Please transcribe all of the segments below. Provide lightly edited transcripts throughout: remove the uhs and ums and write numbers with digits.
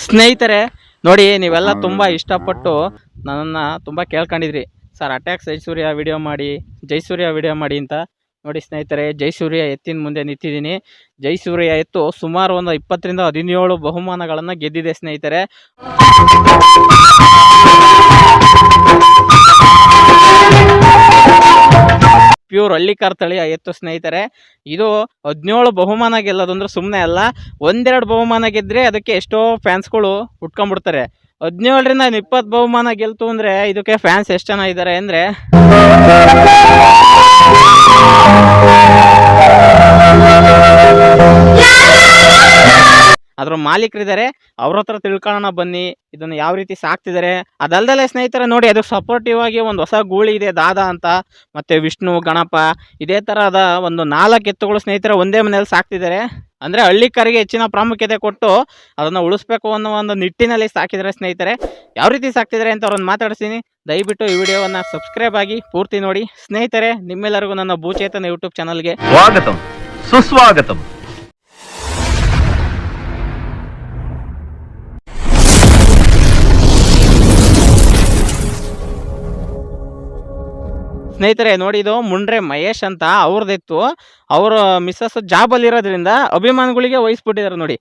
ಸ್ನೇಹಿತರೆ ನೋಡಿ, ನೀವೆಲ್ಲ ತುಂಬ ಇಷ್ಟಪಟ್ಟು ನನ್ನನ್ನು ತುಂಬ ಕೇಳ್ಕೊಂಡಿದ್ರಿ, ಸರ್ ಅಟ್ಯಾಕ್ ಜೈಸೂರ್ಯ ವಿಡಿಯೋ ಮಾಡಿ, ಜೈಸೂರ್ಯ ವಿಡಿಯೋ ಮಾಡಿ ಅಂತ. ನೋಡಿ ಸ್ನೇಹಿತರೆ, ಜೈಸೂರ್ಯ ಎತ್ತಿನ ಮುಂದೆ ನಿಂತಿದ್ದೀನಿ. ಜೈಸೂರ್ಯ ಎತ್ತು ಸುಮಾರು ಒಂದು 20 ರಿಂದ 17 ಬಹುಮಾನಗಳನ್ನು ಗೆದ್ದಿದೆ ಸ್ನೇಹಿತರೆ. ಪ್ಯೂರ್ ಹಳ್ಳಿಕಾರ್ ತಳಿಯ ಎತ್ತು ಸ್ನೇಹಿತರೆ. ಇದು 17 ಬಹುಮಾನ ಗೆಲ್ಲೋದಂದ್ರೆ ಸುಮ್ಮನೆ ಅಲ್ಲ. ಒಂದೆರಡು ಬಹುಮಾನ ಗೆದ್ರೆ ಅದಕ್ಕೆ ಎಷ್ಟೋ ಫ್ಯಾನ್ಸ್ಗಳು ಉಟ್ಕೊಂಡ್ಬಿಡ್ತಾರೆ. 17ರಿಂದ 20 ಬಹುಮಾನ ಗೆಲ್ತು ಅಂದರೆ ಇದಕ್ಕೆ ಫ್ಯಾನ್ಸ್ ಎಷ್ಟು ಜನ ಇದ್ದಾರೆ ಅಂದರೆ ಅದ್ರ ಮಾಲೀಕರಿದ್ದಾರೆ. ಅವ್ರ ಹತ್ರ ತಿಳ್ಕೊಳ್ಳೋಣ ಬನ್ನಿ, ಇದನ್ನು ಯಾವ ರೀತಿ ಸಾಕ್ತಿದ್ದಾರೆ. ಅದಲ್ದಲ್ಲೇ ಸ್ನೇಹಿತರೆ ನೋಡಿ, ಅದಕ್ಕೆ ಸಪೋರ್ಟಿವ್ ಆಗಿ ಒಂದು ಹೊಸ ಗೂಳಿ ಇದೆ, ದಾದಾ ಅಂತ, ಮತ್ತು ವಿಷ್ಣು, ಗಣಪ, ಇದೇ ಥರದ ಒಂದು 4 ಎತ್ತುಗಳು ಸ್ನೇಹಿತರೆ ಒಂದೇ ಮನೆಯಲ್ಲಿ ಸಾಕ್ತಿದ್ದಾರೆ. ಅಂದರೆ ಹಳ್ಳಿಕರಿಗೆ ಹೆಚ್ಚಿನ ಪ್ರಾಮುಖ್ಯತೆ ಕೊಟ್ಟು ಅದನ್ನು ಉಳಿಸ್ಬೇಕು ಅನ್ನೋ ಒಂದು ನಿಟ್ಟಿನಲ್ಲಿ ಸಾಕಿದ್ದಾರೆ ಸ್ನೇಹಿತರೆ. ಯಾವ ರೀತಿ ಸಾಕ್ತಿದ್ದಾರೆ ಅಂತ ಅವ್ರನ್ನ ಮಾತಾಡ್ತೀನಿ. ದಯವಿಟ್ಟು ಈ ವಿಡಿಯೋವನ್ನು ಸಬ್ಸ್ಕ್ರೈಬ್ ಆಗಿ ಪೂರ್ತಿ ನೋಡಿ ಸ್ನೇಹಿತರೆ. ನಿಮ್ಮೆಲ್ಲರಿಗೂ ನನ್ನ ಭೂಚೇತನ ಯೂಟ್ಯೂಬ್ ಚಾನಲ್ಗೆ ಸ್ವಾಗತಂ ಸುಸ್ವಾಗತಂ. ಸ್ನೇಹಿತರೆ ನೋಡಿ, ಇದು ಮುಂಡ್ರೆ ಮಹೇಶ್ ಅಂತ ಅವ್ರದ್ದಿತ್ತು. ಅವರು ಮಿಸ್ಸಸ್ ಜಾಬಲ್ಲಿ ಇರೋದ್ರಿಂದ ಅಭಿಮಾನಿಗಳಿಗೆ ವಹಿಸ್ಬಿಟ್ಟಿದ್ದಾರೆ. ನೋಡಿ,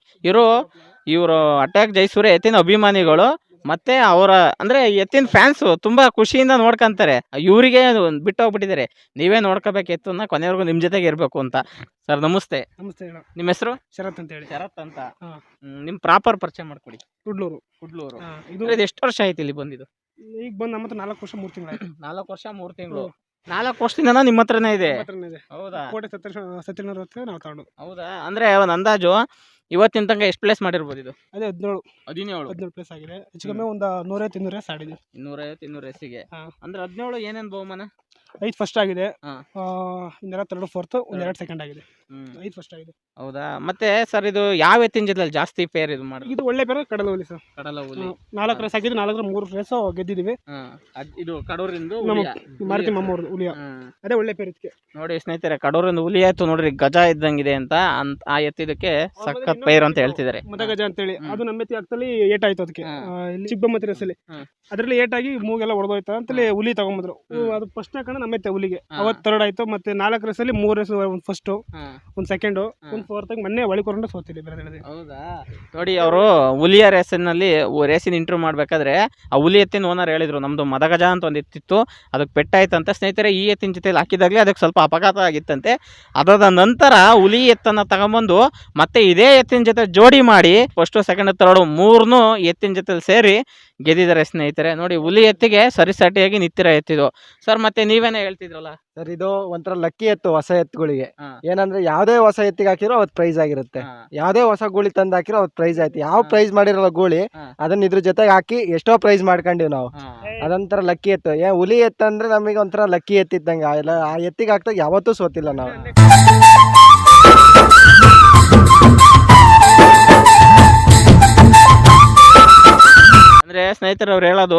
ಇವರು ಅಟ್ಯಾಕ್ ಜೈಸೂರ್ಯ ಎತ್ತಿನ ಅಭಿಮಾನಿಗಳು, ಮತ್ತೆ ಅವರ ಅಂದರೆ ಎತ್ತಿನ ಫ್ಯಾನ್ಸು ತುಂಬ ಖುಷಿಯಿಂದ ನೋಡ್ಕೊಂತಾರೆ. ಇವರಿಗೆ ಬಿಟ್ಟೋಗ್ಬಿಟ್ಟಿದ್ದಾರೆ, ನೀವೇ ನೋಡ್ಕೋಬೇಕು ಎತ್ತನ್ನ, ಕೊನೆವರೆಗೂ ನಿಮ್ಮ ಜೊತೆಗೆ ಇರಬೇಕು ಅಂತ. ಸರ್ ನಮಸ್ತೆ. ನಮಸ್ತೆ. ನಿಮ್ಮ ಹೆಸರು? ಶರತ್ ಅಂತ ಹೇಳಿ. ಶರತ್ ಅಂತ. ನಿಮ್ಮ ಪ್ರಾಪರ್ ಪರಿಚಯ ಮಾಡ್ಕೊಡಿ. ಕುಡ್ಲೂರು. ಇದು ಎಷ್ಟು ವರ್ಷ ಆಯ್ತು ಇಲ್ಲಿ ಬಂದಿದ್ದು? ಈಗ ಬಂದು ನಮ್ಮ ಹತ್ರ 4 ವರ್ಷ 3 ತಿಂಗಳು. 4 ವರ್ಷ 3 ತಿಂಗಳು. 4 ವರ್ಷದಿಂದ ನಿಮ್ಮ ಹತ್ರನೇ ಇದೆ? ಹೌದಾ? ಕೋಟೆ ಸತ್ಯನಾರಾಯಣ ಹತ್ರ ನಾವು ತಗೊಂಡು. ಹೌದಾ? ಅಂದ್ರೆ ಒಂದು ಅಂದಾಜು ಇವತ್ತಿನ ತನಕ ಎಷ್ಟು ಪ್ಲೇಸ್ ಮಾಡಿರ್ಬೋದು ಇದು? ಅದೇ 17 ಪ್ಲೇಸ್ ಆಗಿದೆ. ಹೆಚ್ಚು ಕಮ್ಮಿ ಒಂದು 150-200 ರೇಸ್ ಆಡಿದೆ. 250-200 ರೇಸಿಗೆ. ಅಂದ್ರೆ 17 ಏನೇನು ಬಹುಮಾನ? 5 ಫಸ್ಟ್ ಆಗಿದೆ, ಇನ್ನೆಲ್ಲ 3rd 4th, 2 ಸೆಕೆಂಡ್ ಆಗಿದೆ. 5 ಫಸ್ಟ್ ಆಗಿದೆ. ಹೌದಾ? ಮತ್ತೆ ಸರ್ ಇದು ಯಾವ ಎತ್ತಿನ ಜೊತೆಲಿ ಜಾಸ್ತಿ ಪೇರ್ ಇದು ಮಾಡಿ? ಇದು ಒಳ್ಳೆ ಪೇರು ಕಡಲ ಹುಲಿ ಸರ್. ಕಡಲ ಹುಲಿ 4 ರೇಸ್ ಆಗಿದೆ, 4 3 ರೇಸ್ ಗೆದ್ದಿದ್ದೀವಿ. ಇದು ಕಡೂರಿಂದ ಮಾರುತಿ ಮಮ್ಮವ್ರದ್ದು ಹುಲಿಯ, ಅದೇ ಒಳ್ಳೆ ಪೇರು ಇದಕ್ಕೆ. ನೋಡಿ ಸ್ನೇಹಿತರೆ, ಕಡೂರಿಂದ ಹುಲಿ ಆಯ್ತು ನೋಡ್ರಿ, ಗಜ ಇದ್ದಂಗಿದೆ ಅಂತ ಆ ಎತ್ತಿದಕ್ಕೆ ಸಖತ್ ಪೈರ್ ಅಂತ ಹೇಳ್ತಿದ್ದಾರೆ. ಮದಗಜ ಅಂತೇಳಿ ಅದು ನಮ್ಮ ಎತ್ತಿ ಆಗ್ತಲ್ಲಿ ಏಟಾಯ್ತು ಅದಕ್ಕೆ, ಚಿಕ್ಕಬಮ್ಮತ್ತಿ ರೇಸಲ್ಲಿ. ಅದರಲ್ಲಿ ಏಟಾಗಿ ಮೂಗೆಲ್ಲ ಹೊಡೆದೋಯ್ತು ಅಂತೇಳಿ ಹುಲಿ ತಗೊಂಬಂದ್ರು. ಅದು ಫಸ್ಟ್ ಕಣ ನಮ್ಮ ಎತ್ತೆ ಹುಲಿಗೆ. ಅವತ್ತು 3rd ಆಯ್ತು. ಮತ್ತೆ 4 ರೇಸಲ್ಲಿ 3 ರೇಸ್, ಒಂದು ಫಸ್ಟ್, ಒಂದು ಸೆಕೆಂಡ್, ಒಂದು 4th ಮೊನ್ನೆ ಒಳಿಕೊಂಡು ಸೋತಿಲ್ಲ. ಹೌದಾ? ನೋಡಿ, ಅವರು ಹುಲಿಯ ರೇಸಿನ ಇಂಟರ್ವ್ಯೂ ಮಾಡ್ಬೇಕಾದ್ರೆ ಆ ಹುಲಿ ಎತ್ತಿನ ಓನರ್ ಹೇಳಿದ್ರು, ನಮ್ದು ಮದಗಜ ಅಂತ ಒಂದು ಎತ್ತಿತ್ತು, ಅದಕ್ಕೆ ಪೆಟ್ಟಾಯ್ತಂತ ಸ್ನೇಹಿತರೆ. ಈ ಎತ್ತಿನ ಜೊತೆಲಿ ಹಾಕಿದಾಗಲೇ ಅದಕ್ಕೆ ಸ್ವಲ್ಪ ಅಪಘಾತ ಆಗಿತ್ತಂತೆ. ಅದಾದ ನಂತರ ಹುಲಿ ಎತ್ತನ್ನು ತಗೊಂಬಂದು ಮತ್ತೆ ಇದೇ ಎತ್ತಿನ ಜೊತೆ ಜೋಡಿ ಮಾಡಿ ಫಸ್ಟ್ ಸೆಕೆಂಡ್ 3rd 3 ಎತ್ತಿನ ಜೊತೆಲಿ ಸೇರಿ ಗೆದ್ದಿದ್ದಾರೆ ಸ್ನೇಹಿತರೆ. ನೋಡಿ, ಹುಲಿ ಎತ್ತಿಗೆ ಸರಿಸಾಟಿಯಾಗಿ ನಿಂತಿರೋ ಎತ್ತಿದು. ಸರ್ ಮತ್ತೆ ನೀವೇನೇ ಹೇಳ್ತಿದ್ರಲ್ಲ ಸರ್, ಇದು ಒಂಥರ ಲಕ್ಕಿ ಎತ್ತು ಹೊಸ ಎತ್ತುಗಳಿಗೆ. ಏನಂದ್ರೆ ಯಾವ್ದೇ ಹೊಸ ಎತ್ತಿಗೆ ಹಾಕಿರೋ ಅವತ್ತು ಪ್ರೈಸ್ ಆಗಿರುತ್ತೆ, ಯಾವ್ದೇ ಹೊಸ ಗೂಳಿ ತಂದು ಹಾಕಿರೋ ಅವತ್ತು ಪ್ರೈಸ್ ಆಯ್ತು. ಯಾವ ಪ್ರೈಸ್ ಮಾಡಿರಲ್ಲ ಗೂಳಿ ಅದನ್ನ ಇದ್ರ ಜೊತೆಗೆ ಹಾಕಿ ಎಷ್ಟೋ ಪ್ರೈಸ್ ಮಾಡ್ಕೊಂಡಿವಿ ನಾವು. ಅದೊಂಥರ ಲಕ್ಕಿ ಎತ್ತು. ಹುಲಿ ಎತ್ತು ಅಂದ್ರೆ ನಮಗೆ ಒಂಥರ ಲಕ್ಕಿ ಎತ್ತಿದ್ದಂಗೆ. ಆ ಎತ್ತಿಗೆ ಹಾಕ್ದಾಗ ಯಾವತ್ತೂ ಸೋತಿಲ್ಲ ನಾವು. ಅಂದರೆ ಸ್ನೇಹಿತರು ಅವ್ರು ಹೇಳೋದು,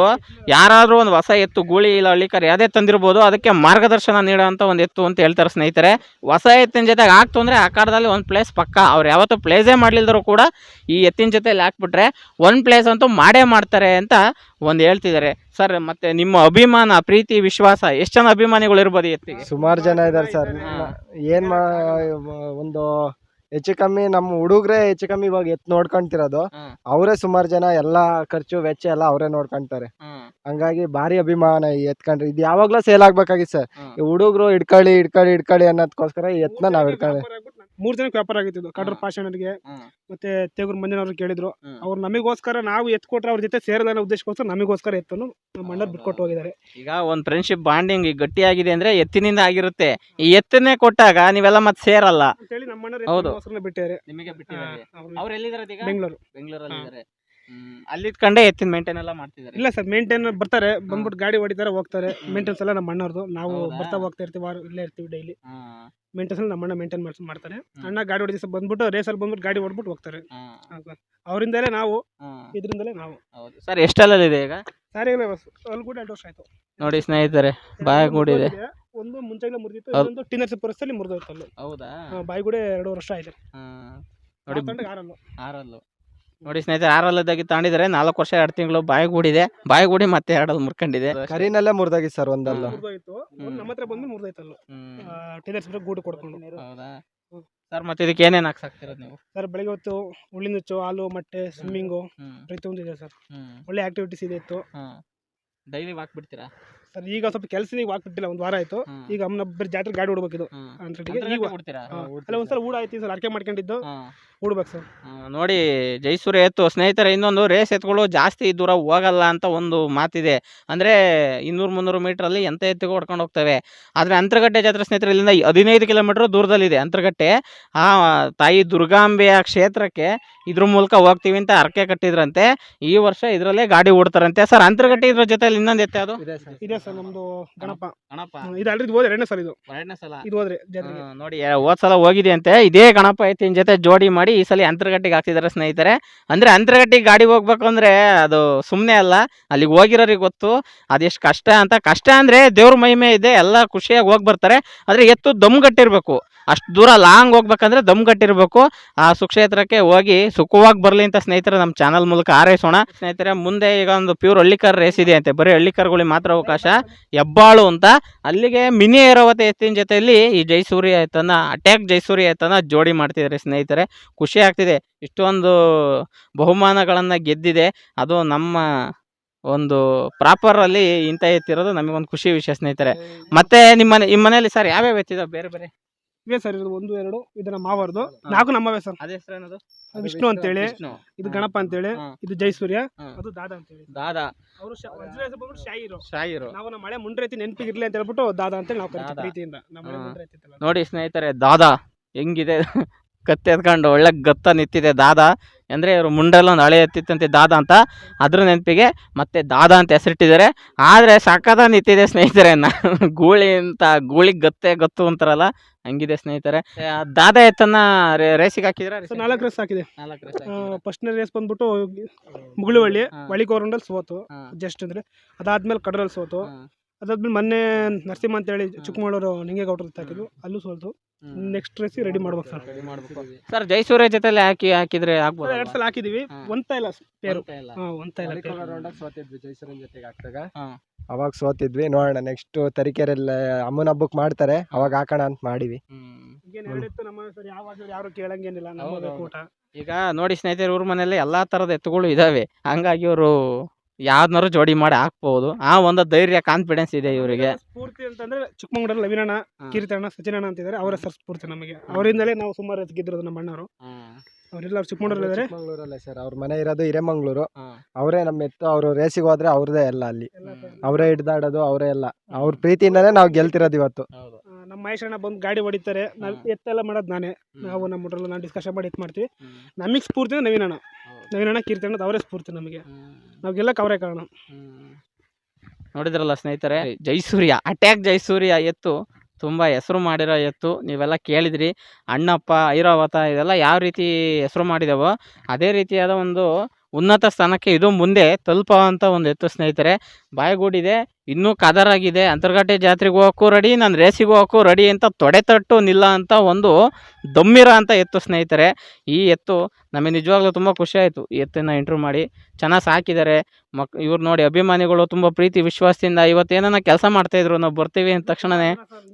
ಯಾರಾದರೂ ಒಂದು ಹೊಸ ಎತ್ತು ಗೂಳಿ ಇಲ್ಲ ಹಳ್ಳಿಕರ್ ಯಾವುದೇ ತಂದಿರ್ಬೋದು, ಅದಕ್ಕೆ ಮಾರ್ಗದರ್ಶನ ನೀಡೋಂಥ ಒಂದು ಎತ್ತು ಅಂತ ಹೇಳ್ತಾರೆ ಸ್ನೇಹಿತರೆ. ಹೊಸ ಎತ್ತಿನ ಜೊತೆಗೆ ಹಾಕ್ತು ಅಂದರೆ ಆ ಕಾಲದಲ್ಲಿ ಒಂದು ಪ್ಲೇಸ್ ಪಕ್ಕ. ಅವ್ರು ಯಾವತ್ತೂ ಪ್ಲೇಸೇ ಮಾಡಲಿಲ್ದರೂ ಕೂಡ ಈ ಎತ್ತಿನ ಜೊತೆಲಿ ಹಾಕ್ಬಿಟ್ರೆ ಒಂದು ಪ್ಲೇಸ್ ಅಂತೂ ಮಾಡೇ ಮಾಡ್ತಾರೆ ಅಂತ ಒಂದು ಹೇಳ್ತಿದ್ದಾರೆ. ಸರ್ ಮತ್ತೆ ನಿಮ್ಮ ಅಭಿಮಾನ, ಪ್ರೀತಿ, ವಿಶ್ವಾಸ ಎಷ್ಟು ಜನ ಅಭಿಮಾನಿಗಳು ಇರ್ಬೋದು ಈ ಎತ್ತಿಗೆ? ಸುಮಾರು ಜನ ಇದ್ದಾರೆ ಸರ್. ಒಂದು ಹೆಚ್ಚು ಕಮ್ಮಿ ನಮ್ಮ ಹುಡುಗ್ರೆ ಹೆಚ್ಚು ಕಮ್ಮಿ ಇವಾಗ ಎತ್ತು ನೋಡ್ಕೊಂತಿರೋದು. ಅವರೇ ಸುಮಾರು ಜನ, ಎಲ್ಲಾ ಖರ್ಚು ವೆಚ್ಚ ಎಲ್ಲ ಅವರೇ ನೋಡ್ಕೊಂತಾರೆ. ಹಂಗಾಗಿ ಭಾರಿ ಅಭಿಮಾನ ಈ ಎತ್ಕೊಂಡ್ರೆ. ಇದು ಯಾವಾಗ್ಲೂ ಸೇಲ್ ಆಗ್ಬೇಕಾಗಿತ್ತು ಸರ್. ಈ ಹುಡುಗರು ಇಡ್ಕೊಳ್ಳಿ ಅನ್ನೋದಕ್ಕೋಸ್ಕರ ಈ ಎತ್ನ ನಾವ್ ಇಡ್ಕೊಳ್ಳಿ. 3 ಜನಕ್ಕೆ ವ್ಯಾಪಾರ ಆಗಿತ್ತು. ಕಡೂರ್ ಪಾಷಣ್ಣರಿಗೆ ಮತ್ತೆ ತೇಗೂರ್ ಮಂಜನವ್ರು ಕೇಳಿದ್ರು. ಅವ್ರು ನಮಗೋಸ್ಕರ, ನಾವು ಎತ್ತು ಕೊಟ್ರೆ ಅವ್ರ ಜೊತೆ ಸೇರಲ್ಲ ಉದ್ದೇಶಕ್ಕೋಸ್ಕರ ನಮಗೋಸ್ಕರ ಎತ್ತನ್ನು ನಮ್ಮ ಅಣ್ಣ ಬಿಟ್ಕೊಟ್ಟು ಹೋಗಿದ್ದಾರೆ. ಈಗ ಒಂದು ಫ್ರೆಂಡ್ಶಿಪ್ ಬಾಂಡಿಂಗ್ ಗಟ್ಟಿಯಾಗಿದೆ ಅಂದ್ರೆ ಎತ್ತಿನಿಂದ ಆಗಿರುತ್ತೆ. ಈ ಎತ್ತನ್ನೇ ಕೊಟ್ಟಾಗ ನೀವೆಲ್ಲ ಮತ್ತೆ ಸೇರಲ್ಲ ಅಂತೇಳಿ ನಮ್ಮ ಅಣ್ಣ ಬಿಟ್ಟಿದ್ದಾರೆ. ನಿಮಗೆ ಬಿಟ್ಟಿದ್ದಾರೆ. ಅವ್ರು ಎಲ್ಲಿದ್ದಾರೆ ಈಗ? ಬೆಂಗಳೂರಲ್ಲಿ ಇದ್ದಾರೆ. ಅಲ್ಲಿದ್ಕೊಂಡೆ ಎತ್ತಿನ ಮೇಂಟೈನ್ ಎಲ್ಲ ಮಾಡ್ತಿದ್ದಾರೆ. ಇಲ್ಲ ಸರ್, ಮೇಂಟೈನ್ ಬರ್ತಾರೆ, ಬಂದ್ಬಿಟ್ಟು ಗಾಡಿ ಹೊಡಿತಾರೆ, ಹೋಗ್ತಾರೆ. ಮೇಂಟೆನ್ಸ್ ಎಲ್ಲ ನಮ್ಮ ಅಣ್ಣವ್ರದ್ದು. ನಾವು ಬರ್ತಾ ಹೋಗ್ತಾ ಇರ್ತೀವಿ, ಇಲ್ಲೇ ಇರ್ತೀವಿ ಡೈಲಿ. ಮೇಂಟೆನ್ಸ್ ನಮ್ಮ ಅಣ್ಣ ಮೇಂಟೈನ್ ಮಾಡ್ತಾರೆ. ಅಣ್ಣ ಗಾಡಿ ಹೊಡಿದ ಬಂದ್ಬಿಟ್ಟು ರೇಸಲ್ಲಿ ಬಂದ್ಬಿಟ್ಟು ಗಾಡಿ ಹೊಡ್ಬಿಟ್ಟು ಹೋಗ್ತಾರೆ. ಅವರಿಂದಲೇ ನಾವು, ಇದರಿಂದಲೇ ನಾವು. ಸರ್ ಎಷ್ಟೆಲ್ಲ ಇದೆ ಈಗ? ಸಾರಿ ಅಲ್ಲಿ ಕೂಡ 2 ವರ್ಷ ಆಯ್ತು ನೋಡಿ ಸ್ನೇಹಿತರೆ, ಬಾಯಗೂಡಿದೆ. ಒಂದು ಮುಂಚೆಲ್ಲ ಮುರಿದಿತ್ತು, ಹೌದು. ಇನ್ನೊಂದು ಟಿನ್ನರ್ಸ್ ಪರಿಸ್ಥಿತಿ ಮುರಿದೋಯ್ತು ಅಲ್ಲಿ. ಹೌದಾ ಬಾಯಿಗುಡೆ 2 ವರ್ಷ ಆಯ್ತು. ನೋಡಿ ಆರಲ್ಲು. ಆರಲ್ಲು ನೋಡಿ ಸ್ನೇಹಿತರೆ, ಆರಲ್ಲದಾಗಿ ತಾಂಡಿದರೆ 4 ವರ್ಷ 2 ತಿಂಗಳು ಬಾಯಿಗೂಡಿ ಮತ್ತೆ 2 ಮುರ್ಕೊಂಡಿದೆ. ಕರಿನಲ್ಲೇ ಮುರಿದೋಗಿ ಸರ್ ಒಂದಲ್ಲ. ಮುರಿದೋಯ್ತು. ಒಂದು ನಮ್ಮ ಹತ್ರ ಬಂದು ಮುರಿದೋಯ್ತಲ್ಲ. ಟಿನ್ನರ್ಸ್ ಗೂಡು ಕೊಡ್ಕೊಂಡು. ಹೌದಾ ಸರ್, ಮತ್ತೆ ಇದಕ್ಕೆ ಏನೇನು ಹಾಕ್ಸಾಕ್ತಿರೋದು ನೀವು? ಸರ್ ಬೆಳಿಗ್ಗೆ ಹೊತ್ತು ಉಳ್ಳಿನುಚ್ಚು, ಹಾಲು, ಮೊಟ್ಟೆ, ಸ್ವಿಮ್ಮಿಂಗು ಪ್ರತಿಯೊಂದು ಇದೆ ಸರ್. ಒಳ್ಳೆ ಆಕ್ಟಿವಿಟೀಸ್ ಇದೆ ಇತ್ತು ಡೈಲಿ ಹಾಕ್ಬಿಡ್ತೀರಾ ಸರ್. ಈಗ ಸ್ವಲ್ಪ ಕೆಲಸದಿಂದ ಹಾಕ್ಬಿಟ್ಟಿಲ್ಲ, 1 ವಾರ ಆಯ್ತು. ಈಗ ಅಮ್ಮನೊಬ್ಬರ ಜಾತ್ರೆ ಗಾಡಿ ಹೊಡ್ಬೇಕಿದು ಬಿಡ್ತೀರಾ? ಅಲ್ಲ ಒಂದ್ಸಲ ಊಡ ಆಯ್ತು ಸರ್, ಅರ್ಕೆ ಮಾಡ್ಕೊಂಡಿದ್ದು ಹೂಡ್ಬೇಕು ಸರ್. ನೋಡಿ ಜೈಸೂರ್ಯ ಎತ್ತು ಸ್ನೇಹಿತರೆ, ಇನ್ನೊಂದು ರೇಸ್ ಎತ್ತುಗಳು ಜಾಸ್ತಿ ದೂರ ಹೋಗಲ್ಲ ಅಂತ ಒಂದು ಮಾತಿದೆ. ಅಂದರೆ 200-300 ಮೀಟ್ರಲ್ಲಿ ಎಂಥ ಎತ್ತುಗಳು ಹೊಡ್ಕೊಂಡು ಹೋಗ್ತವೆ. ಆದರೆ ಅಂತರಗಟ್ಟೆ ಜಾತ್ರೆ ಸ್ನೇಹಿತರೆ ಇಲ್ಲಿಂದ 15 ಕಿಲೋಮೀಟ್ರ್ ದೂರದಲ್ಲಿದೆ ಅಂತರಗಟ್ಟೆ. ಆ ತಾಯಿ ದುರ್ಗಾಂಬೆಯ ಕ್ಷೇತ್ರಕ್ಕೆ ಇದ್ರ ಮೂಲಕ ಹೋಗ್ತೀವಿ ಅಂತ ಅರ್ಕೆ ಕಟ್ಟಿದ್ರಂತೆ. ಈ ವರ್ಷ ಇದರಲ್ಲೇ ಗಾಡಿ ಓಡ್ತಾರಂತೆ. ಸರ್ ಅಂತರಗಟ್ಟೆ ಇದ್ರ ಜೊತೆಲಿ ಇನ್ನೊಂದು ಎತ್ತೆ ಅದು ಇದೆ ಸರ್, ನಮ್ದು ಗಣಪ. ಗಣಪ ಇದು ಆಲ್ರೆಡಿ ಹೋದ್ರೆ 2ನೇ ಸಲ ಇದು. 2ನೇ ಸಲ ಇದು ಹೋದ್ರೆ ಜಾತ್ರೆಗೆ. ನೋಡಿ ಹೋದ್ ಸಲ ಹೋಗಿದೆ ಅಂತೆ. ಇದೇ ಗಣಪ ಎತ್ತಿನ ಜೊತೆ ಜೋಡಿ ಮಾಡಿ ಈ ಸಲ ಅಂತರಗಟ್ಟಿಗೆ ಹಾಕ್ತಿದ್ದಾರೆ ಸ್ನೇಹಿತರೆ. ಅಂದ್ರೆ ಅಂತರಗಟ್ಟಿಗೆ ಗಾಡಿ ಹೋಗ್ಬೇಕು ಅಂದ್ರೆ ಅದು ಸುಮ್ಮನೆ ಅಲ್ಲ, ಅಲ್ಲಿಗೆ ಹೋಗಿರೋರಿಗೆ ಗೊತ್ತು ಅದೆಷ್ಟು ಕಷ್ಟ ಅಂತ. ಕಷ್ಟ ಅಂದ್ರೆ ದೇವ್ರ ಮಹಿಮೆ ಇದೆ, ಎಲ್ಲ ಖುಷಿಯಾಗಿ ಹೋಗಿ ಬರ್ತಾರೆ. ಆದ್ರೆ ಎತ್ತು ದಮ್ ಗಟ್ಟಿರ್ಬೇಕು. ಅಷ್ಟು ದೂರ ಲಾಂಗ್ ಹೋಗ್ಬೇಕಂದ್ರೆ ದಮ್ ಗಟ್ಟಿರ್ಬೇಕು. ಆ ಸುಕ್ಷೇತ್ರಕ್ಕೆ ಹೋಗಿ ಸುಖವಾಗಿ ಬರಲಿ ಅಂತ ಸ್ನೇಹಿತರೆ ನಮ್ಮ ಚಾನಲ್ ಮೂಲಕ ಹಾರೈಸೋಣ. ಸ್ನೇಹಿತರೆ ಮುಂದೆ ಈಗ ಒಂದು ಪ್ಯೂರ್ ಹಳ್ಳಿಕಾರ್ ರೇಸ್ ಇದೆ ಅಂತೆ, ಬರೀ ಹಳ್ಳಿಕಾರ್ಗಳಿಗೆ ಮಾತ್ರ ಅವಕಾಶ. ಹೆಬ್ಬಾಳು ಅಂತ ಅಲ್ಲಿಗೆ ಮಿನಿ ಐರಾವತ ಎತ್ತಿನ ಜೊತೆಯಲ್ಲಿ ಈ ಜೈಸೂರ್ಯ ಎತ್ತನ್ನ ಅಟ್ಯಾಕ್ ಜೈಸೂರ್ಯ ಎತ್ತನ್ನ ಜೋಡಿ ಮಾಡ್ತಿದ್ದಾರೆ ಸ್ನೇಹಿತರೆ. ಖುಷಿ ಆಗ್ತಿದೆ, ಇಷ್ಟೊಂದು ಬಹುಮಾನಗಳನ್ನು ಗೆದ್ದಿದೆ. ಅದು ನಮ್ಮ ಒಂದು ಪ್ರಾಪರಲ್ಲಿ ಇಂಥ ಎತ್ತಿರೋದು ನಮಗೊಂದು ಖುಷಿ ವಿಷಯ ಸ್ನೇಹಿತರೆ. ಮತ್ತೆ ನಿಮ್ಮ ಮನೆಯಲ್ಲಿ ಸರ್ ಯಾವ್ಯಾವ ಎತ್ತಿದಾವೆ? ಬೇರೆ ಬೇರೆ ಇವೆ ಸರ್, ಇದು 1, 2 ಇದು ನಮ್ಮ ಮಾವರ್ದು, 4 ನಮ್ಮವೇ ಸರ್. ಅದೇ ಹೆಸರೇನದು? ವಿಷ್ಣು ಅಂತೇಳಿ, ಇದು ಗಣಪ ಅಂತೇಳಿ, ಇದು ಜೈಸೂರ್ಯ, ಅದು ದಾದಾ ಅಂತೇಳಿ. ದಾದಾ ಅವರು ಶಾಯಿರು. ಶಾಯಿರು. ನಾವು ನಮ್ಮ ಮಳೆ ಮುಂಡ್ರೈತಿ ನೆನಪಿಗಿರ್ಲಿ ಅಂತ ಹೇಳ್ಬಿಟ್ಟು ದಾದಾ ಅಂತೇಳಿ ನಾವು ಕರಿತೀವಿ ಪ್ರೀತಿಯಿಂದ. ನಮ್ಮ ಮಳೆ ಮುಂಡ್ರೈತಿ ಅಂತಲ್ಲ. ನೋಡಿ ಸ್ನೇಹಿತರೆ, ದಾದಾ ಹೆಂಗಿದೆ ಕತ್ತೆ ಎತ್ಕೊಂಡು ಒಳ್ಳೆ ಗತ್ತ ನಿಂತಿದೆ ದಾದಾ. ಅಂದರೆ ಇವರು ಮುಂಡೆಲ್ಲ ಒಂದು ಹಳೆ ಎತ್ತಿತ್ತಂತೆ ದಾದಾ ಅಂತ, ಅದ್ರ ನೆನಪಿಗೆ ಮತ್ತೆ ದಾದಾ ಅಂತ ಹೆಸರಿಟ್ಟಿದ್ದಾರೆ. ಆದರೆ ಸಕ್ಕದ ನಿಂತಿದೆ ಸ್ನೇಹಿತರೆ. ಗೂಳಿಗೆ ಗತ್ತು ಅಂತಾರಲ್ಲ, ಹಂಗಿದೆ ಸ್ನೇಹಿತರೆ. ದಾದಾ ಎತ್ತನ್ನ ರೇಸಿಗೆ ಹಾಕಿದ್ರೆ 4 ರೇಸ್ ಹಾಕಿದೆ. ಫಸ್ಟ್ನೇ ರೇಸ್ ಬಂದ್ಬಿಟ್ಟು ಮುಗುಳುವಳ್ಳಿ ವಳಿಕೋರಂಡಲ್ಲಿ ಸೋತು ಜಸ್ಟ್ ಅಂದ್ರೆ. ಅದಾದ್ಮೇಲೆ ಕಡರಲ್ಲಿ ಸೋತು. ಅದಾದ್ಮೇಲೆ ಮೊನ್ನೆ ನರಸಿಂಹ ಅಂತ ಹೇಳಿ ಚಿಕ್ಕಮಗಳೂರು ನಿಂಗೇಗೌಡರು ಹಾಕಿದ್ರು, ಅಲ್ಲೂ ಸೋಲ್ತು. ನೆಕ್ಸ್ಟ್ ರೇಸ್ ರೆಡಿ ಮಾಡ್ಬೇಕು ಸರ್. ಸರ್ ಜೈಸೂರ್ಯ ಜೊತೆಲಿ ಹಾಕಿದ್ರೆ ಆಗ್ಬೋದು. 2 ಸಲ ಹಾಕಿದೀವಿ, ಒಂತ ಇಲ್ಲ ಪೇರು. ಸೋತಿದ್ವಿ ಜೈಸೂರ್ಯ ಜೊತೆಗೆ ಹಾಕಿದಾಗ. ಅವಾಗ ಸೋತಿದ್ವಿ. ನೋಡೋಣ ನೆಕ್ಸ್ಟ್ ತರೀಕೆರೆಲ್ಲ ಅಮ್ಮನ ಹಬ್ಬಕ್ಕೆ ಮಾಡ್ತಾರೆ, ಅವಾಗ ಹಾಕೋಣ ಅಂತ ಮಾಡಿವಿ. ಯಾರು ಕೇಳಂಗೇನಿಲ್ಲ, ನಮ್ಮ ಊಟ. ಈಗ ನೋಡಿ ಸ್ನೇಹಿತರೆ, ಇವ್ರ ಮನೆಯಲ್ಲಿ ಎಲ್ಲಾ ತರದ ಎತ್ತುಗಳು ಇದಾವೆ. ಹಂಗಾಗಿ ಇವರು ಯಾವ್ದನ್ನಾರು ಜೋಡಿ ಮಾಡಿ ಹಾಕ್ಬಹುದು. ಆ ಒಂದು ಧೈರ್ಯ, ಕಾನ್ಫಿಡೆನ್ಸ್ ಇದೆ ಇವರಿಗೆ. ಸ್ಫೂರ್ತಿ ಅಂತಂದ್ರೆ ಚಿಕ್ಕಮಗಳೂರಲ್ಲಿ ಲವಿನಣ್ಣ, ಕೀರ್ತಣ್ಣ, ಸಚಿನಣ್ಣ ಅಂತಿದ್ದಾರೆ. ಅವರ ಸರ್ ಸ್ಫೂರ್ತಿ ನಮಗೆ. ಅವರಿಂದಲೇ ನಾವು ಸುಮಾರು ಗೆದ್ದಿರೋದು ನಮ್ಮ ಅಣ್ಣವರು. ಅವರೆಲ್ಲ ಚಿಕ್ಕಮಗಳೂರಲ್ಲೇ ಸರ್. ಅವ್ರ ಮನೆ ಇರೋದು ಹಿರೇಮಂಗ್ಳೂರು. ಅವರೇ ನಮ್ಮ ಎತ್ತು. ಅವರು ರೇಸಿಗೆ ಹೋದ್ರೆ ಅವ್ರದೇ ಎಲ್ಲ, ಅಲ್ಲಿ ಅವರೇ ಹಿಡ್ದಾಡೋದು ಅವರೇ ಎಲ್ಲ. ಅವ್ರ ಪ್ರೀತಿಯಿಂದಾನೇ ನಾವು ಗೆಲ್ತಿರೋದು ಇವತ್ತು. ನಮ್ಮ ಮಹೇಶಣ್ಣ ಬಂದು ಗಾಡಿ ಹೊಡಿತಾರೆ, ನಾವು ಎತ್ತೆಲ್ಲ ಮಾಡೋದು ನಾನೇ. ನಾವು ನಮ್ಮ ಹುಡ್ರಲ್ಲಿ ನಾವು ಡಿಸ್ಕಷನ್ ಮಾಡಿ ಎತ್ತು ಮಾಡ್ತೀವಿ. ನಮಗೆ ಸ್ಫೂರ್ತಿ ನವೀನಣ್ಣ ಕೀರ್ತಣ್ಣ, ಅವರೇ ಸ್ಫೂರ್ತಿ ನಮಗೆ. ನಾವು ಗೆಲ್ಲಕ್ಕೆ ಅವರೇ ಕಾರಣ. ನೋಡಿದ್ರಲ್ಲ ಸ್ನೇಹಿತರೆ, ಜೈಸೂರ್ಯ ಅಟ್ಯಾಕ್ ಜೈಸೂರ್ಯ ಎತ್ತು ತುಂಬ ಹೆಸರು ಮಾಡಿರೋ ಎತ್ತು. ನೀವೆಲ್ಲ ಕೇಳಿದ್ರಿ, ಅಣ್ಣಪ್ಪ, ಐರಾವತ ಇದೆಲ್ಲ ಯಾವ ರೀತಿ ಹೆಸರು ಮಾಡಿದಾವೋ ಅದೇ ರೀತಿಯಾದ ಒಂದು ಉನ್ನತ ಸ್ಥಾನಕ್ಕೆ ಇದು ಮುಂದೆ ತಲುಪುವಂಥ ಒಂದು ಎತ್ತು ಸ್ನೇಹಿತರೆ. ಬಾಯಿಗೂಡಿದೆ, ಇನ್ನೂ ಕದರಾಗಿದೆ. ಅಂತರಗಟ್ಟೆ ಜಾತ್ರೆಗೆ ಹೋಗೋಕ್ಕೂ ರೆಡಿ, ನಾನು ರೇಸಿಗೆ ಹೋಗೋಕ್ಕೂ ರೆಡಿ ಅಂತ ತೊಡೆತಟ್ಟು ನಿಲ್ಲ ಅಂತ ಒಂದು ದಮ್ಮಿರೋ ಅಂತ ಎತ್ತು ಸ್ನೇಹಿತರೆ. ಈ ಎತ್ತು ನಮಗೆ ನಿಜವಾಗ್ಲೂ ತುಂಬ ಖುಷಿ ಆಯಿತು. ಈ ಎತ್ತನ್ನು ಇಂಟ್ರ್ಯೂ ಮಾಡಿ ಚೆನ್ನಾಗಿ ಸಾಕಿದ್ದಾರೆ. ಇವ್ರು ನೋಡಿ, ಅಭಿಮಾನಿಗಳು ತುಂಬ ಪ್ರೀತಿ ವಿಶ್ವಾಸದಿಂದ ಇವತ್ತೇನ ಕೆಲಸ ಮಾಡ್ತಾಯಿದ್ರು. ನಾವು ಬರ್ತೀವಿ ಅಂದ ತಕ್ಷಣವೇ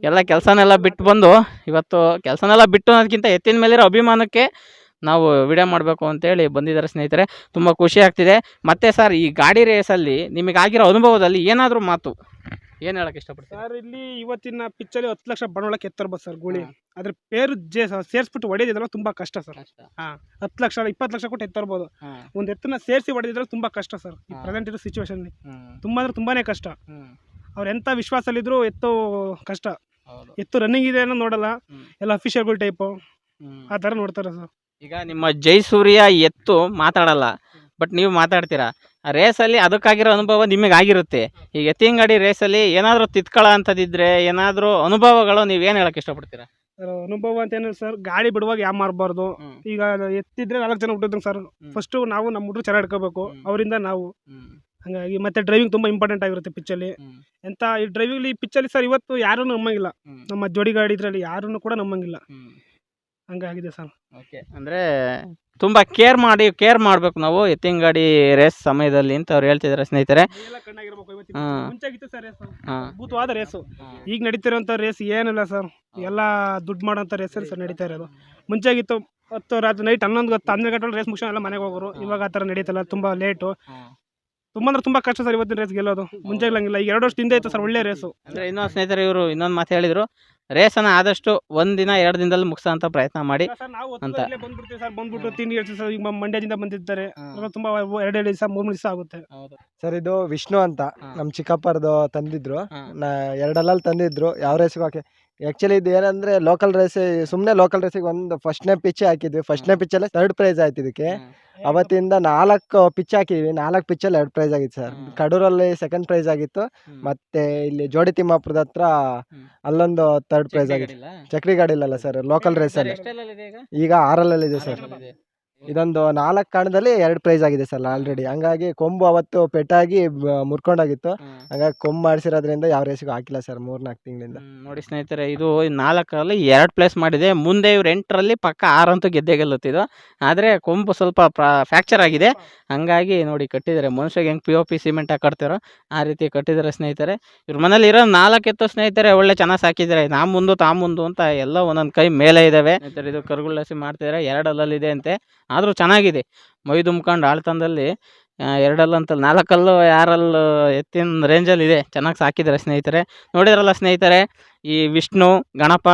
ಎಲ್ಲ ಕೆಲಸನೆಲ್ಲ ಬಿಟ್ಟು ಬಂದು, ಇವತ್ತು ಕೆಲಸನೆಲ್ಲ ಬಿಟ್ಟು ಅನ್ನೋದಕ್ಕಿಂತ ಎತ್ತಿನ ಮೇಲಿರೋ ಅಭಿಮಾನಕ್ಕೆ ನಾವು ವಿಡಿಯೋ ಮಾಡಬೇಕು ಅಂತೇಳಿ ಬಂದಿದ್ದಾರೆ ಸ್ನೇಹಿತರೆ. ತುಂಬ ಖುಷಿ ಆಗ್ತಿದೆ. ಮತ್ತು ಸರ್, ಈ ಗಾಡಿ ರೇಸಲ್ಲಿ ನಿಮಗಾಗಿರೋ ಅನುಭವದಲ್ಲಿ ಏನಾದರೂ ಮಾತು ಏನು ಹೇಳಕ್ಕೆ ಇಷ್ಟಪಡ್ತೀನಿ ಸರ್? ಇಲ್ಲಿ ಇವತ್ತಿನ ಪಿಚ್ಚಲ್ಲಿ 10 ಲಕ್ಷ ಬಂಡವಾಳಕ್ಕೆ ಎತ್ತರ್ಬೋದು ಸರ್ ಗೂಳಿ. ಅದ್ರ ಪೇರು ಸೇರಿಸ್ಬಿಟ್ಟು ಹೊಡೆಯೋದಿದ್ರೆ ತುಂಬ ಕಷ್ಟ ಸರ್. 10 ಲಕ್ಷ 20 ಲಕ್ಷ ಕೊಟ್ಟು ಎತ್ತರ್ಬೋದು. ಒಂದು ಎತ್ತನ್ನ ಸೇರಿಸಿ ಹೊಡೆದಿದ್ರೆ ತುಂಬ ಕಷ್ಟ ಸರ್. ಈ ಪ್ರೆಸೆಂಟ್ ಇರೋ ಸಿಚುವೇಶನ್ ತುಂಬ ಅಂದ್ರೆ ತುಂಬಾನೇ ಕಷ್ಟ. ಅವ್ರು ಎಂಥ ವಿಶ್ವಾಸದಲ್ಲಿದ್ರು ಎತ್ತು ಕಷ್ಟ. ಎತ್ತು ರನ್ನಿಂಗ್ ಇದೆ ಅನ್ನೋ ನೋಡಲ್ಲ, ಎಲ್ಲ ಅಫಿಷಿಯಲ್ಗಳು ಟೈಪು ಆ ಥರ ನೋಡ್ತಾರೆ ಸರ್. ಈಗ ನಿಮ್ಮ ಜೈಸೂರ್ಯ ಎತ್ತು ಮಾತಾಡಲ್ಲ, ಬಟ್ ನೀವು ಮಾತಾಡ್ತೀರಾ. ರೇಸಲ್ಲಿ ಅದಕ್ಕಾಗಿರೋ ಅನುಭವ ನಿಮಗಾಗಿರುತ್ತೆ. ಈಗ ಎತ್ತಿನ ಗಾಡಿ ರೇಸಲ್ಲಿ ಏನಾದರೂ ತಿತ್ಕೊಳ್ಳೋ ಅಂಥದ್ದಿದ್ರೆ, ಏನಾದರೂ ಅನುಭವಗಳು ನೀವೇನು ಹೇಳಕ್ಕೆ ಇಷ್ಟಪಡ್ತೀರಾ? ಅನುಭವ ಅಂತ ಏನಿಲ್ಲ ಸರ್, ಗಾಡಿ ಬಿಡುವಾಗ ಯಾವ ಮಾರಬಾರ್ದು. ಈಗ ಎತ್ತಿದ್ರೆ 4 ಜನ ಹುಟ್ಟಿದಂಗೆ ಸರ್. ಫಸ್ಟು ನಾವು ನಮ್ಮ ಹುಡುಗರು ಚೆನ್ನಾಗಿ ಹಿಡ್ಕೋಬೇಕು, ಅವರಿಂದ ನಾವು ಹಂಗಾಗಿ ಮತ್ತೆ ಡ್ರೈವಿಂಗ್ ತುಂಬಾ ಇಂಪಾರ್ಟೆಂಟ್ ಆಗಿರುತ್ತೆ ಪಿಚ್ಚಲ್ಲಿ. ಎಂತ ಈ ಡ್ರೈವಿಂಗ್ ಪಿಚ್ಚಲ್ಲಿ ಸರ್ ಇವತ್ತು ಯಾರೂ ನಂಬಂಗಿಲ್ಲ, ನಮ್ಮ ಜೋಡಿ ಗಾಡಿ ಇದ್ರಲ್ಲಿ ಯಾರನ್ನು ಕೂಡ ನಂಬಂಗಿಲ್ಲ, ಹಂಗಾಗಿದೆ ಸರ್. ಓಕೆ, ಅಂದರೆ ತುಂಬ ಕೇರ್ ಮಾಡಬೇಕು ನಾವು ಎತ್ತಿನ ಗಾಡಿ ರೇಸ್ ಸಮಯದಲ್ಲಿ ಅಂತ ಅವ್ರು ಹೇಳ್ತಿದ್ದಾರೆ ಸ್ನೇಹಿತರೆ. ಮುಂಚಾಗಿತ್ತು ಸರ್ ರೇಸು, ಅದ್ಭುತವಾದ ರೇಸು. ಈಗ ನಡೀತಿರೋಂಥ ರೇಸ್ ಏನಿಲ್ಲ ಸರ್, ಎಲ್ಲ ದುಡ್ಡು ಮಾಡೋಂಥ ರೇಸಲ್ಲಿ ಸರ್ ನಡೀತಾ ಇರೋದು. ಮುಂಚಾಗಿತ್ತು 10 ರಾತ್ರಿ ನೈಟ್ 11 ಗಂಟೆ ರೇಸ್ ಮುಗಿಸ್ಕೊಂಡು ಎಲ್ಲ ಮನೆಗೆ ಹೋಗೋರು. ಇವಾಗ ಆ ಥರ ನಡೀತಲ್ಲ, ತುಂಬ ಲೇಟು, ತುಂಬ ಅಂದ್ರೆ ತುಂಬ ಕಷ್ಟ ಸರ್ ಇವತ್ತಿನ ರೇಸ್ ಗೆಲ್ಲೋದು. ಮುಂಚೆಗಿಲ್ಲಂಗಿಲ್ಲ. ಈಗ 2 ವರ್ಷದಿಂದ ಇತ್ತು ಸರ್ ಒಳ್ಳೆ ರೇಸು. ಅಂದರೆ ಇನ್ನೊಂದು ಸ್ನೇಹಿತರೆ ಇವರು ಇನ್ನೊಂದು ಮಾತು ಹೇಳಿದರು, ರೇಸನ್ನು ಆದಷ್ಟು 1 ದಿನ 2 ದಿನದಲ್ಲಿ ಮುಗಿಸೋಂಥ ಪ್ರಯತ್ನ ಮಾಡಿ ನಾವು ಅಂತ. ಬಂದ್ಬಿಡ್ತೀವಿ ಸರ್, ಬಂದ್ಬಿಟ್ಟು ತಿಂಡಿ ಹೇಳ್ತೀವಿ ಸರ್. ಈಗ ಮಂಡ್ಯದಿಂದ ಬಂದಿರ್ತಾರೆ, ತುಂಬ 2 ದಿವಸ 3 ದಿವಸ ಆಗುತ್ತೆ. ಸರ್ ಇದು ವಿಷ್ಣು ಅಂತ ನಮ್ ಚಿಕ್ಕಪ್ಪರದು ತಂದಿದ್ರು, 2 ಅಲ್ಲಲ್ಲಿ ತಂದಿದ್ರು. ಯಾವ ರೇಸ್ಗೂ ಹಾಕಿ ಆಕ್ಚುಲಿ ಇದು ಏನಂದ್ರೆ ಲೋಕಲ್ ರೇಸ್, ಸುಮ್ನೆ ಲೋಕಲ್ ರೇಸಿಗೆ ಒಂದು ಫಸ್ಟ್ನೇ ಪಿಚ್ ಹಾಕಿದ್ವಿ. ಫಸ್ಟ್ನೇ ಪಿಚ್ಚಲ್ಲೇ 3rd ಪ್ರೈಸ್ ಆಯ್ತು ಇದಕ್ಕೆ. ಅವತ್ತಿಂದ 4 ಪಿಚ್ ಹಾಕಿದ್ವಿ, 4 ಪಿಚ್ಚಲ್ಲಿ 2 ಪ್ರೈಸ್ ಆಗಿತ್ತು ಸರ್. ಕಡೂರಲ್ಲಿ 2nd ಪ್ರೈಸ್ ಆಗಿತ್ತು, ಮತ್ತೆ ಇಲ್ಲಿ ಜೋಡಿ ತಿಮ್ಮಾಪುರದ ಹತ್ರ ಅಲ್ಲೊಂದು 3rd ಪ್ರೈಸ್ ಆಗಿತ್ತು. ಚಕ್ರಿ ಗಾಡಿಲಲ್ಲ ಸರ್, ಲೋಕಲ್ ರೇಸ್ ಅಲ್ಲಿ. ಈಗ 6 ಇದೆ ಸರ್. ಇದೊಂದು 4 ಕಾರಣದಲ್ಲಿ 2 ಪ್ರೈಸ್ ಆಗಿದೆ ಸರ್ ಆಲ್ರೆಡಿ. ಹಂಗಾಗಿ ಕೊಂಬು ಅವತ್ತು ಪೆಟ್ಟಾಗಿ ಮುರ್ಕೊಂಡಾಗಿತ್ತು, ಹಂಗಾಗಿ ಕೊಂಬು ಮಾಡಿಸಿರೋದ್ರಿಂದ ಯಾವ ರೇಸಿಗೂ ಹಾಕಿಲ್ಲ ಸರ್ 3-4 ತಿಂಗಳಿಂದ. ನೋಡಿ ಸ್ನೇಹಿತರೆ, ಇದು 4ರಲ್ಲಿ 2 ಪ್ಲೇಸ್ ಮಾಡಿದೆ. ಮುಂದೆ ಇವ್ರು 8ರಲ್ಲಿ ಪಕ್ಕ 6 ಅಂತೂ ಗೆದ್ದೇ ಗೆಲ್ಲುತ್ತಿದ್ದು. ಆದರೆ ಕೊಂಬು ಸ್ವಲ್ಪ ಫ್ರ್ಯಾಕ್ಚರ್ ಆಗಿದೆ, ಹಂಗಾಗಿ ನೋಡಿ ಕಟ್ಟಿದ್ದಾರೆ. ಮನುಷ್ಯಗೆ ಹೆಂಗೆ POP ಸಿಮೆಂಟ್ ಹಾಕಡ್ತಾರೋ ಆ ರೀತಿ ಕಟ್ಟಿದ್ದಾರೆ ಸ್ನೇಹಿತರೆ. ಇವ್ರ ಮನೇಲಿ ಇರೋ 4 ಎತ್ತು ಸ್ನೇಹಿತರೆ ಒಳ್ಳೆ ಚೆನ್ನಾಗಿ ಸಾಕಿದ್ದಾರೆ. ನಾ ಮುಂದು ಅಂತ ಎಲ್ಲ ಒಂದೊಂದು ಕೈ ಮೇಲೆ ಇದ್ದಾವೆ ಸ್ನೇಹಿತರೆ. ಇದು ಕರುಗುಳಸಿ ಮಾಡ್ತಿದ್ದಾರೆ, 2 ಅಲ್ಲಲ್ಲಿದೆ ಅಂತೆ, ಆದರೂ ಚೆನ್ನಾಗಿದೆ. ಮೈ ತುಂಬ್ಕೊಂಡು ಆಳ್ತನದಲ್ಲಿ 2 ಅಲ್ಲಂತಲ್ಲ 4 ಅಲ್ಲು 6 ಅಲ್ಲು ಎತ್ತಿನ ರೇಂಜಲ್ಲಿ ಇದೆ, ಚೆನ್ನಾಗಿ ಸಾಕಿದ್ದಾರೆ ಸ್ನೇಹಿತರೆ. ನೋಡಿದ್ರಲ್ಲ ಸ್ನೇಹಿತರೆ, ಈ ವಿಷ್ಣು, ಗಣಪ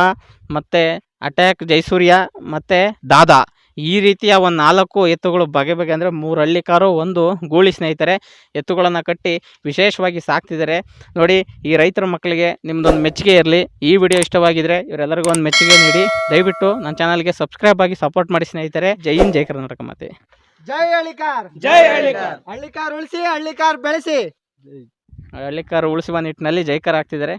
ಮತ್ತು ಅಟ್ಯಾಕ್, ಜೈಸೂರ್ಯ ಮತ್ತು ದಾದಾ, ಈ ರೀತಿಯ ಒಂದು 4 ಎತ್ತುಗಳು ಬಗೆ ಅಂದರೆ 3 ಹಳ್ಳಿ ಕಾರು, 1 ಗೂಳಿ ಸ್ನೇಹಿತರೆ. ಎತ್ತುಗಳನ್ನು ಕಟ್ಟಿ ವಿಶೇಷವಾಗಿ ಸಾಕ್ತಿದ್ದಾರೆ. ನೋಡಿ, ಈ ರೈತರ ಮಕ್ಕಳಿಗೆ ನಿಮ್ಮದೊಂದು ಮೆಚ್ಚುಗೆ ಇರಲಿ. ಈ ವಿಡಿಯೋ ಇಷ್ಟವಾಗಿದ್ದರೆ ಇವರೆಲ್ಲರಿಗೂ ಒಂದು ಮೆಚ್ಚುಗೆ ನೀಡಿ, ದಯವಿಟ್ಟು ನನ್ನ ಚಾನಲ್ಗೆ ಸಬ್ಸ್ಕ್ರೈಬ್ ಆಗಿ ಸಪೋರ್ಟ್ ಮಾಡಿ ಸ್ನೇಹಿತರೆ. ಜೈ ಹಿಂದ್, ಜೈ ಕರ್ನಾಟಕ ಮಾತೆ. ಜೈ ಹಳ್ಳಿಕಾರ್, ಜೈ ಹಳ್ಳಿಕಾರ್. ಹಳ್ಳಿಕಾರ್ ಉಳಿಸಿ, ಹಳ್ಳಿಕಾರ್ ಬೆಳೆಸಿ. ಹಳ್ಳಿಕಾರು ಉಳಿಸುವ ನಿಟ್ಟಿನಲ್ಲಿ ಜೈಕಾರ ಆಗ್ತಿದ್ದಾರೆ.